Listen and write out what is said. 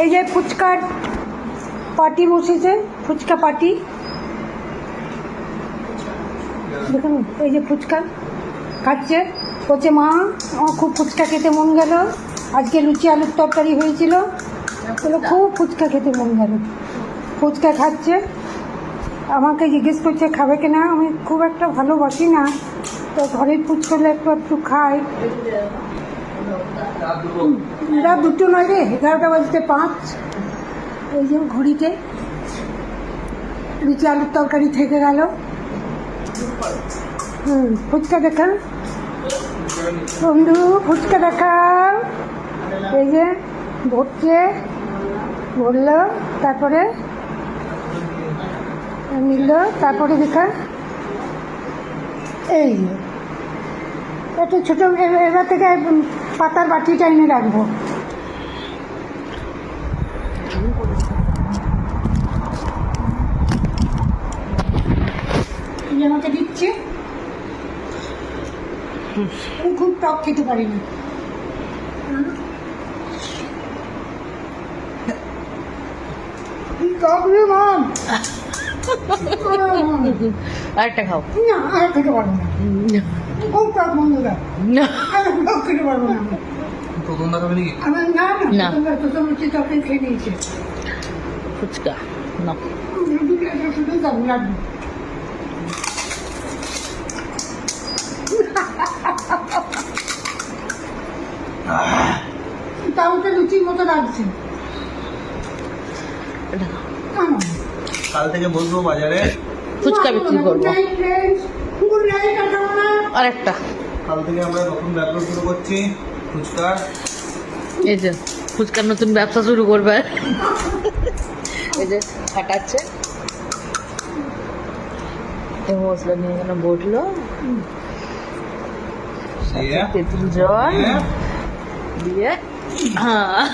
এই যে ফুচকার পার্টি বসেছে, ফুচকা পার্টি দেখুন। এই যে ফুচকা খাচ্ছে, বলছে মা আমার খুব ফুচকা খেতে মন গেল, আজকে লুচি আলুর তরকারি হয়েছিল, বলে খুব ফুচকা খেতে মন গেল। ফুচকা খাচ্ছে, আমাকে জিজ্ঞেস করছে খাবে কিনা। আমি খুব একটা ভালোবাসি না, তো ঘরের ফুচকা হলে একটু একটু খাই। রাত 2টো নয় রে, 11:05। এই যে ঘড়িতে লুচি আলুর তরকারি থেকে গেল। ফুচকা দেখা বন্ধু, ফুচকা দেখা। এই যে ভরছে, ভরলো, তারপরে নিল, তারপরে দেখা এই যে একটু ছোটো। এবার থেকে পাতার বাটিটা এনে রাখবো। আমাকে দিচ্ছে, আমি খুব টক খেতে পারি না। টক রে মাম, আরেকটা খাও। না আর খেতে পারবো না, খুব টক বন্ধুরা, টক খেতে পারবো না। প্রথম দেখা নাকি? আমার না না। না, প্রথম হচ্ছে তরকারি খেয়ে নিয়েছে। ফুচকা না, শুধু দাম লাগবে। তাও তো লুচির মতো লাগছে। এটা খাও। কাল থেকে বসবো বাজারে, ফুচকা বিক্রি করবো। আরেকটা কাল থেকে আমরা নতুন ব্যবসা শুরু করছি ফুচকার। এই যে ফুচকার নতুন ব্যবসা শুরু করবে। এই যে ফাটাচ্ছে, এই মশলা নিয়ে এখানে বসলো, দিয়ে তেঁতুল জল দিয়ে, হ্যাঁ